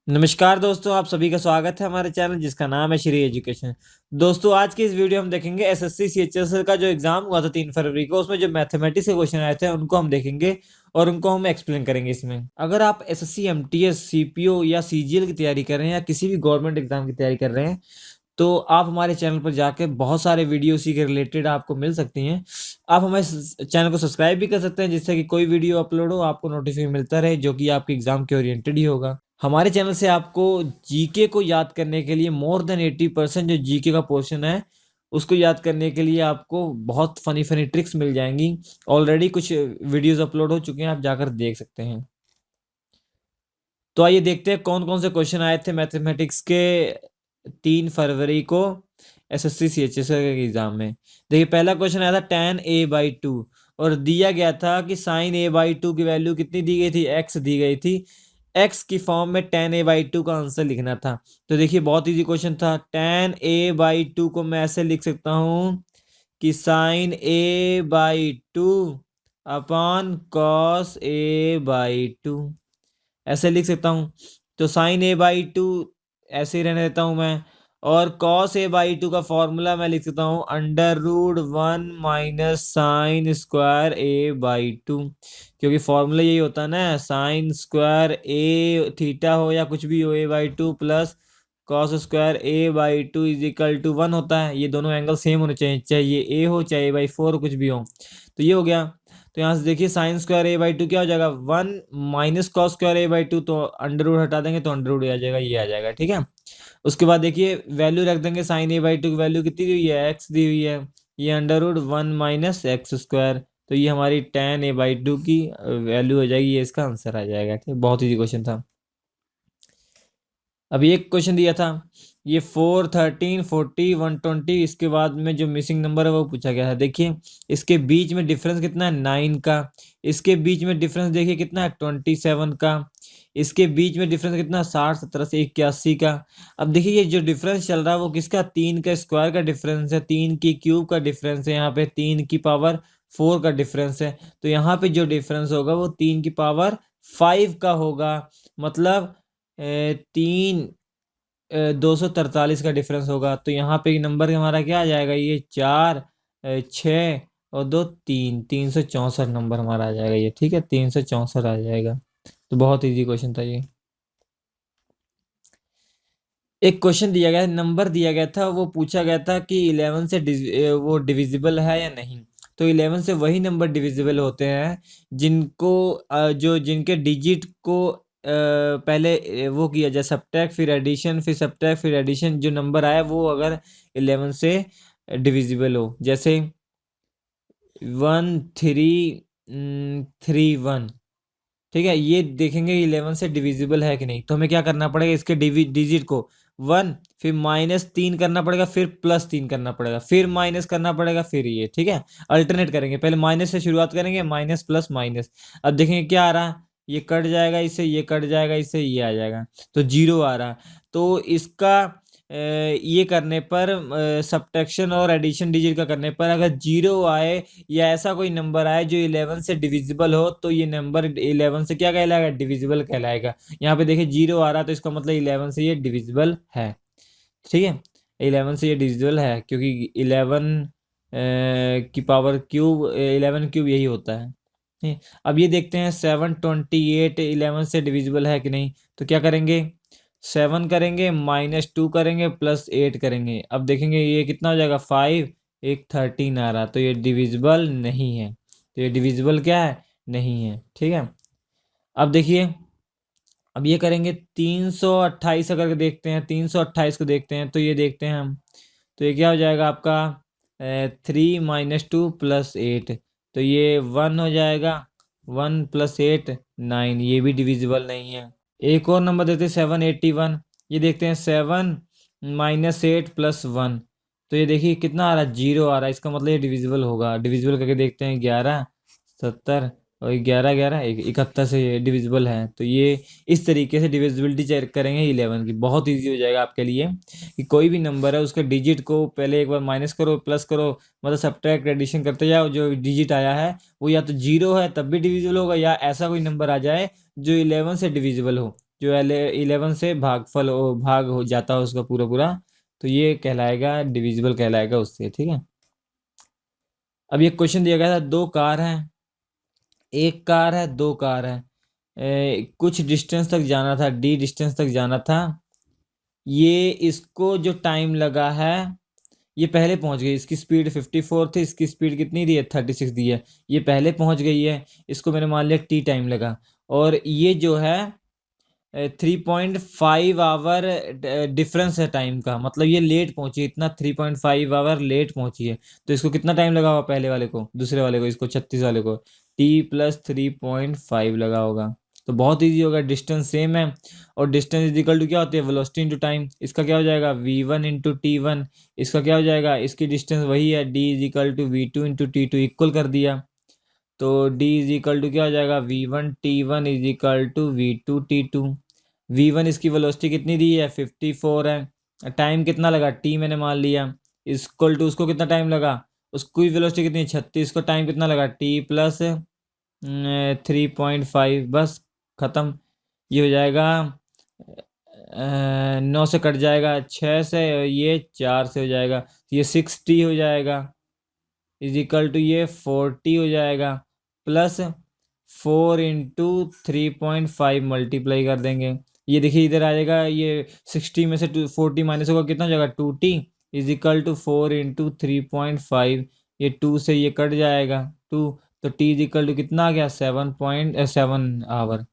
नमस्कार दोस्तों, आप सभी का स्वागत है हमारे चैनल जिसका नाम है श्री एजुकेशन। दोस्तों आज की इस वीडियो हम देखेंगे एसएससी सीएचएसएल का जो एग्जाम हुआ था 3 फरवरी को, उसमें जो मैथमेटिक्स के क्वेश्चन आए थे उनको हम देखेंगे और उनको हम एक्सप्लेन करेंगे। इसमें अगर आप एसएससी एमटीएस सीपीओ या सीजीएल की तैयारी कर रहे हैं या किसी भी गवर्नमेंट एग्जाम की तैयारी कर रहे हैं तो आप हमारे चैनल पर जाकर बहुत सारे वीडियो इसी के रिलेटेड आपको मिल सकती हैं। आप हमारे चैनल को सब्सक्राइब भी कर सकते हैं जिससे कि कोई वीडियो अपलोड हो आपको नोटिफिकेशन मिलता रहे जो कि आपके एग्जाम के ओरिएंटेड ही होगा। हमारे चैनल से आपको जीके को याद करने के लिए मोर देन 80% जो जीके का पोर्शन है उसको याद करने के लिए आपको बहुत फनी फनी ट्रिक्स मिल जाएंगी। ऑलरेडी कुछ वीडियोस अपलोड हो चुके हैं, आप जाकर देख सकते हैं। तो आइए देखते हैं कौन कौन से क्वेश्चन आए थे मैथमेटिक्स के 3 फरवरी को एसएससी सीएचएस के एग्जाम में। देखिए पहला क्वेश्चन आया था tan a/2 और दिया गया था कि sin a/2 की वैल्यू कितनी दी गई थी, x दी गई थी। x की फॉर्म में tan a/2 का आंसर लिखना था। तो देखिए बहुत इजी क्वेश्चन था। tan a/2 को मैं ऐसे लिख सकता हूँ कि sin a/2 upon cos a/2 ऐसे लिख सकता हूँ। तो साइन a/2 ऐसे ही रहने देता हूँ मैं, और cos a/2 का फॉर्मूला मैं लिख सकता हूँ √1 माइनस साइन स्क्वायर a/2, क्योंकि फॉर्मूला यही होता है ना, साइन स्क्वायर a थीटा हो या कुछ भी हो a/2 plus cos square a/2 is equal to 1 होता है। ये दोनों एंगल सेम होने चाहिए, चाहे ये a हो चाहे a/4 कुछ भी हो। तो ये हो गया। तो यहाँ से देखिए साइन स्क्वायर a/2 क्या हो जाएगा 1 माइनस कॉस स्क्वायर a/2, तो अंडर रूट हटा देंगे तो अंडर रूट आ जाएगा, ये आ जाएगा। ठीक है, उसके बाद देखिए वैल्यू रख देंगे, साइन a/2 की वैल्यू कितनी दी हुई है, x दी हुई है, ये √1 माइनस एक्स स्क्वायर, तो ये हमारी tan a/2 की वैल्यू हो जाएगी, ये इसका आंसर आ जाएगा। ठीक, बहुत ईजी क्वेश्चन था। अभी एक क्वेश्चन दिया था ये 4, 13, 40, 120, इसके बाद में जो मिसिंग नंबर है वो पूछा गया है। देखिए इसके बीच में डिफरेंस कितना है 9 का, इसके बीच में डिफरेंस देखिए कितना है 27 का, इसके बीच में डिफरेंस कितना 60, 17 से 81 का। अब देखिए ये जो डिफरेंस चल रहा है वो किसका, 3 का स्क्वायर का डिफरेंस है, 3 की क्यूब का डिफरेंस है, यहाँ पे 3 की पावर 4 का डिफरेंस है। तो यहाँ पे जो डिफरेंस होगा वो 3 की पावर 5 का होगा, मतलब 243 का डिफरेंस होगा। तो यहाँ पे नंबर हमारा क्या आ जाएगा, ये 4, 6 और 2, 364 नंबर हमारा आ जाएगा ये। ठीक है, 364 आ जाएगा। तो बहुत इजी क्वेश्चन था ये। एक क्वेश्चन दिया गया, नंबर दिया गया था, वो पूछा गया था कि 11 से वो डिविजिबल है या नहीं। तो 11 से वही नंबर डिविजिबल होते हैं जिनको जो जिनके डिजिट को पहले वो किया जाए सब्ट्रैक्ट फिर एडिशन, फिर सब्ट्रैक्ट फिर एडिशन, जो नंबर आया वो अगर 11 से डिविजिबल हो, जैसे 1331। ठीक है, ये देखेंगे 11 से डिविजिबल है कि नहीं। तो हमें क्या करना पड़ेगा, इसके डिजिट को 1 फिर -3 करना पड़ेगा, फिर +3 करना पड़ेगा, फिर माइनस करना पड़ेगा, फिर ये। ठीक है, अल्टरनेट करेंगे, पहले माइनस से शुरुआत करेंगे, माइनस प्लस माइनस। अब देखेंगे क्या आ रहा है, ये कट जाएगा इससे, ये कट जाएगा इससे, ये आ जाएगा, तो 0 आ रहा। तो इसका ये करने पर सब्ट्रैक्शन और एडिशन डिजिट का करने पर अगर 0 आए या ऐसा कोई नंबर आए जो 11 से डिविजिबल हो तो ये नंबर 11 से क्या कहलाएगा, डिविजिबल कहलाएगा। यहाँ पे देखिए 0 आ रहा तो इसका मतलब 11 से ये डिविजिबल है। ठीक है, 11 से ये डिविजिबल है क्योंकि 11 की पावर क्यूब 11 क्यूब यही होता है। अब ये देखते हैं 728 11 से डिविजिबल है कि नहीं। तो क्या करेंगे, 7 करेंगे, -2 करेंगे, +8 करेंगे। अब देखेंगे ये कितना हो जाएगा 5, एक 13 आ रहा, तो ये डिविजिबल नहीं है। तो ये डिविजिबल क्या है, नहीं है। ठीक है, अब देखिए अब ये करेंगे 328 अगर देखते हैं, 328 को देखते हैं तो ये देखते हैं हम, तो ये क्या हो जाएगा आपका 3 - 2 + 8, तो ये 1 हो जाएगा, 1 + 8 9, ये भी डिविजिबल नहीं है। एक और नंबर देते हैं 781, ये देखते हैं 7 - 8 + 1, तो ये देखिए कितना आ रहा है 0 आ रहा है, इसका मतलब ये डिविजिबल होगा। डिविजिबल करके देखते हैं 11, 70, और 11 11 71 से ये डिविजिबल है। तो ये इस तरीके से डिविजिबिलिटी चेक करेंगे 11 की। बहुत इजी हो जाएगा आपके लिए कि कोई भी नंबर है उसके डिजिट को पहले एक बार माइनस करो, प्लस करो, मतलब सब्ट्रैक्ट एडिशन करते जाओ, जो डिजिट आया है वो या तो जीरो है तब भी डिविजिबल होगा, या ऐसा कोई नंबर आ जाए जो 11 से डिविजिबल हो, जो 11 से भाग हो जाता हो उसका पूरा पूरा, तो ये कहलाएगा डिविजिबल कहलाएगा उससे। ठीक है। अब ये क्वेश्चन दिया गया था, दो कार हैं, एक कार है, दो कार है, कुछ डिस्टेंस तक जाना था, डी डिस्टेंस तक जाना था। ये इसको जो टाइम लगा है, ये पहले पहुंच गई, इसकी स्पीड 54 थी, इसकी स्पीड कितनी दी है 36 दी है, ये पहले पहुंच गई है, इसको मैंने मान लिया टी टाइम लगा। और ये जो है 3.5 आवर डिफरेंस है टाइम का, मतलब ये लेट पहुंची है, इतना 3.5 आवर लेट पहुंची है। तो इसको कितना टाइम लगा होगा पहले वाले को, दूसरे वाले को, इसको 36 वाले को, टी प्लस 3.5 लगा होगा। तो बहुत इजी होगा, डिस्टेंस सेम है, और डिस्टेंस इज इक्वल टू क्या होती है, वेलोसिटी इंटू टाइम। इसका क्या हो जाएगा v1 इंटू टी वन, इसका क्या हो जाएगा, इसकी डिस्टेंस वही है d is equal to v2 into t two, इक्वल कर दिया। तो d इज इक्वल टू क्या हो जाएगा, v1 t1 is equal to v2 t2। v1 इसकी वेलोसिटी कितनी दी है 54 है, टाइम कितना लगा t मैंने मान लिया, इक्वल टू उसको कितना टाइम लगा, उसकी वेलोसिटी कितनी है 36, को टाइम कितना लगा t प्लस 3.5, बस खत्म। ये हो जाएगा 9 से कट जाएगा, 6 से, ये 4 से हो जाएगा, ये 60 हो जाएगा, इज इक्वल टू ये 40 हो जाएगा, प्लस 4 इंटू 3.5 मल्टीप्लाई कर देंगे। ये देखिए इधर आ जाएगा, ये 60 में से 40 माइनस होगा, कितना हो जाएगा 2t, is equal to 4 into 3.5, ये 2 से ये कट जाएगा 2, तो t इज इक्वल टू कितना आ गया 7.7 आवर।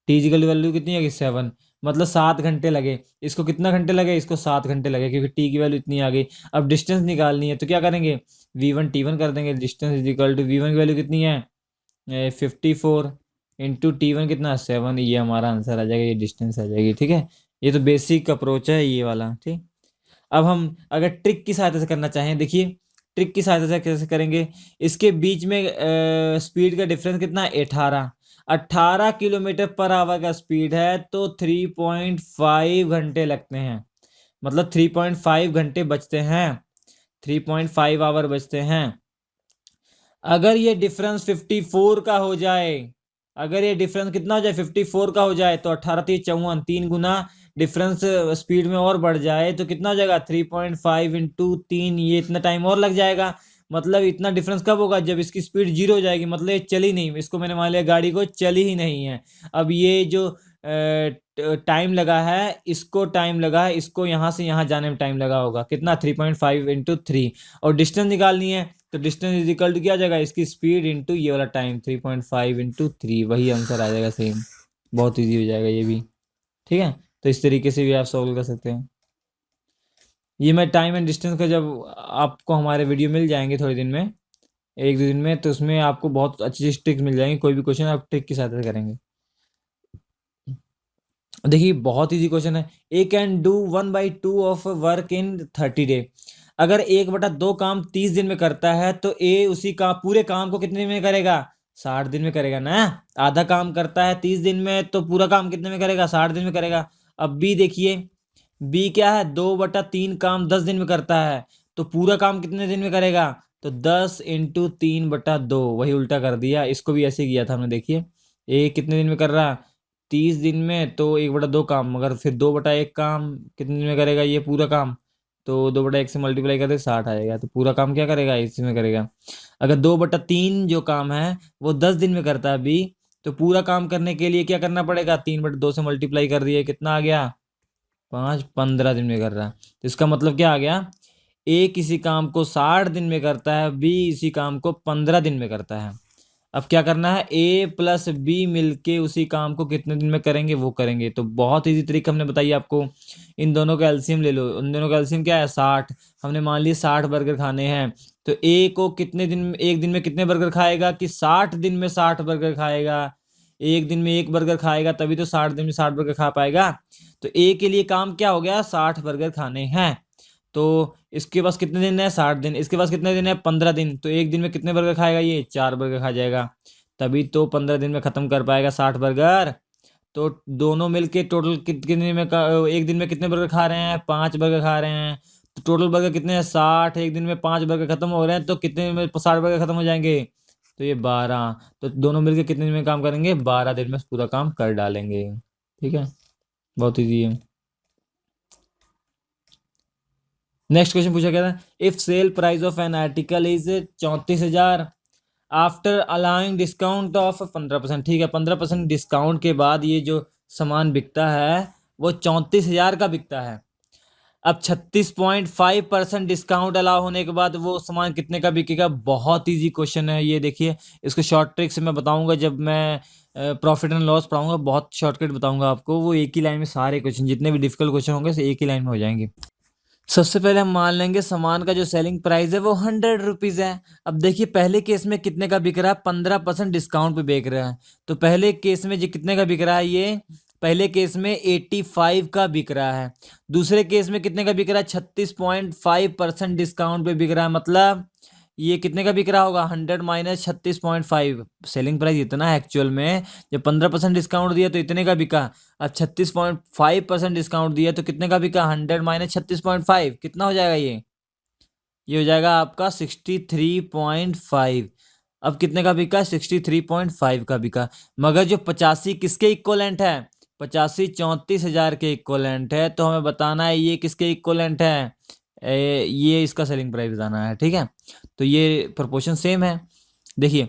टी इजिकल वैल्यू कितनी है 7, मतलब 7 घंटे लगे। इसको कितना घंटे लगे, इसको 7 घंटे लगे, क्योंकि टी की वैल्यू इतनी आ गई। अब डिस्टेंस निकालनी है तो क्या करेंगे, v1 t1 कर देंगे, distance is equal to v1 की वैल्यू कितनी है 54 इंटू टी1 कितना 7, ये हमारा आंसर आ जाएगा, ये डिस्टेंस आ जाएगी। ठीक है, ये तो बेसिक अप्रोच है ये वाला। ठीक, अब हम अगर ट्रिक की सहायता से करना चाहें, देखिए ट्रिक की सहायता से कैसे करेंगे, इसके बीच में स्पीड का डिफरेंस कितना है 18 किलोमीटर पर आवर का स्पीड है, तो 3.5 घंटे लगते हैं, मतलब 3.5 घंटे बचते हैं, 3.5 आवर बचते हैं। अगर ये डिफरेंस 54 का हो जाए, अगर ये डिफरेंस कितना हो जाए 54 का हो जाए, तो 18 3 54, 3 गुना डिफरेंस स्पीड में और बढ़ जाए, तो कितना हो जाएगा 3.5 इंटू 3, ये इतना टाइम और लग जाएगा। मतलब इतना डिफरेंस कब होगा, जब इसकी स्पीड जीरो हो जाएगी, मतलब ये चली नहीं, इसको मैंने मान लिया गाड़ी को चली ही नहीं है। अब ये जो टाइम लगा है, इसको टाइम लगा है, इसको यहाँ से यहाँ जाने में टाइम लगा होगा कितना 3.5 इंटू 3, और डिस्टेंस निकालनी है, तो डिस्टेंस इज इक्वल टू क्या आ जाएगा, इसकी स्पीड इंटू ये वाला टाइम 3.5 इंटू 3, वही आंसर आ जाएगा सेम। बहुत इजी हो जाएगा ये भी। ठीक है, तो इस तरीके से भी आप सॉल्व कर सकते हैं। ये मैं टाइम एंड डिस्टेंस का, जब आपको हमारे वीडियो मिल जाएंगे थोड़े दिन में, एक दो दिन में, तो उसमें आपको बहुत अच्छी ट्रिक्स मिल जाएंगी, कोई भी क्वेश्चन आप ट्रिक की सहायता से करेंगे। देखिए बहुत इजी क्वेश्चन है, a can do 1/2 of work in 30 day. अगर 1/2 काम 30 दिन में करता है, तो ए उसी का पूरे काम को कितने दिन में करेगा, 60 दिन में करेगा ना। आधा काम करता है 30 दिन में, तो पूरा काम कितने में करेगा, 60 दिन में करेगा। अब बी देखिए, बी क्या है, 2/3 काम 10 दिन में करता है, तो पूरा काम कितने दिन में करेगा, तो 10 इंटू 3/2, वही उल्टा कर दिया, इसको भी ऐसे किया था हमने। देखिए ए कितने दिन में कर रहा, 30 दिन में, तो 1/2 काम, मगर फिर 2/1 काम कितने दिन में करेगा, ये पूरा काम, तो 2/1 से मल्टीप्लाई करते 60 आएगा, तो पूरा काम क्या करेगा इसमें करेगा। अगर 2/3 जो काम है वो 10 दिन में करता है बी, तो पूरा काम करने के लिए क्या करना पड़ेगा, 3/2 से मल्टीप्लाई कर दिया, कितना आ गया 5, 15 दिन में कर रहा है। तो इसका मतलब क्या आ गया, ए किसी काम को 60 दिन में करता है, बी इसी काम को 15 दिन में करता है। अब क्या करना है, ए प्लस बी मिलके उसी काम को कितने दिन में करेंगे वो करेंगे। तो बहुत इजी तरीका हमने बताई आपको, इन दोनों का एलसीएम ले लो। उन दोनों का एलसीएम क्या है 60, हमने मान लिया 60 बर्गर खाने हैं, तो ए को कितने दिन, एक दिन में कितने बर्गर खाएगा, कि 60 दिन में 60 बर्गर खाएगा। एक दिन में एक बर्गर खाएगा, तभी तो 60 दिन में 60 बर्गर खा पाएगा। तो ए के लिए काम क्या हो गया, 60 बर्गर खाने हैं। तो इसके पास कितने दिन है 60 दिन, इसके पास कितने दिन है 15 दिन, तो एक दिन में कितने बर्गर खाएगा, ये 4 बर्गर खा जाएगा। तभी तो 15 दिन में ख़त्म कर पाएगा 60 बर्गर। तो दोनों मिलके टोटल कितने में एक दिन में कितने बर्गर खा रहे हैं? 5 बर्गर खा रहे हैं। तो टोटल बर्गर कितने हैं? 60। एक दिन में 5 बर्गर खत्म हो रहे हैं, तो कितने में 60 बर्गर खत्म हो जाएंगे? तो ये 12। तो दोनों मिलके कितने दिन में काम करेंगे? 12 दिन में पूरा काम कर डालेंगे। ठीक है, बहुत ईजी है। नेक्स्ट क्वेश्चन पूछा गया था, if sale price of an article is 34,000 after allowing discount of 15%। ठीक है, 15% डिस्काउंट के बाद ये जो सामान बिकता है वो 34,000 का बिकता है। अब 36.5% डिस्काउंट अलाउ होने के बाद वो सामान कितने का बिकेगा? बहुत इजी क्वेश्चन है ये। देखिए, इसको शॉर्ट ट्रिक से मैं बताऊंगा जब मैं प्रॉफिट एंड लॉस पढ़ाऊंगा, बहुत शॉर्टकट बताऊंगा आपको। वो एक ही लाइन में सारे क्वेश्चन, जितने भी डिफिकल्ट क्वेश्चन होंगे एक ही लाइन में हो जाएंगे। सबसे पहले हम मान लेंगे सामान का जो सेलिंग प्राइस है वो 100 रुपीज है। अब देखिए, पहले केस में कितने का बिक रहा है? 15% डिस्काउंट पे बेच रहा है। तो पहले केस में जो कितने का बिक रहा है? ये पहले केस में 85 का बिक रहा है। दूसरे केस में कितने का बिक रहा है? 36.5% डिस्काउंट पे बिक रहा है। मतलब ये कितने का बिक रहा होगा? 100 माइनस 36.5। सेलिंग प्राइस इतना है एक्चुअल में, जब 15% डिस्काउंट दिया तो इतने का बिका। अब 36.5% डिस्काउंट दिया तो कितने का बिका? 100 माइनस 36.5 कितना हो जाएगा? ये हो जाएगा आपका 63.5। अब कितने का बिका? 63.5 का बिका। मगर जो 85 किसके इक्वलेंट है? 85 34,000 के इक्वलेंट है। तो हमें बताना है ये किसके इक्वलेंट है। ये इसका सेलिंग प्राइस बताना है। ठीक है, तो ये प्रोपोर्शन सेम है। देखिए,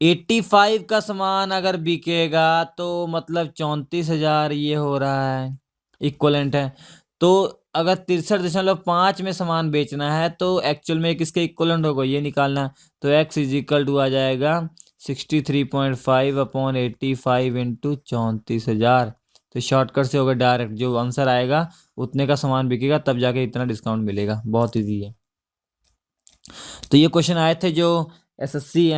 85 का सामान अगर बिकेगा तो मतलब 34,000 ये हो रहा है, इक्वलेंट है। तो अगर 63.5 में सामान बेचना है तो एक्चुअल में किसके इक्वलेंट होगा ये निकालना है। तो x इज इक्वल टू आ जाएगा 63.5 अपॉन 85 इंटू 34,000। तो शॉर्टकट से होगा, डायरेक्ट जो आंसर आएगा उतने का सामान बिकेगा तब जाके इतना डिस्काउंट मिलेगा। बहुत ईजी है। तो ये क्वेश्चन आए थे जो एसएससी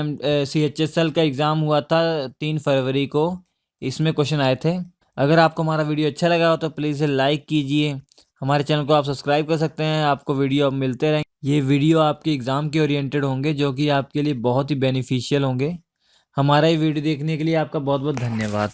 CHSL का एग्ज़ाम हुआ था 3 फरवरी को, इसमें क्वेश्चन आए थे। अगर आपको हमारा वीडियो अच्छा लगा हो तो प्लीज़ लाइक कीजिए। हमारे चैनल को आप सब्सक्राइब कर सकते हैं, आपको वीडियो अब मिलते रहेंगे। ये वीडियो आपके एग्ज़ाम के ओरिएंटेड होंगे जो कि आपके लिए बहुत ही बेनिफिशियल होंगे। हमारा ये वीडियो देखने के लिए आपका बहुत बहुत धन्यवाद।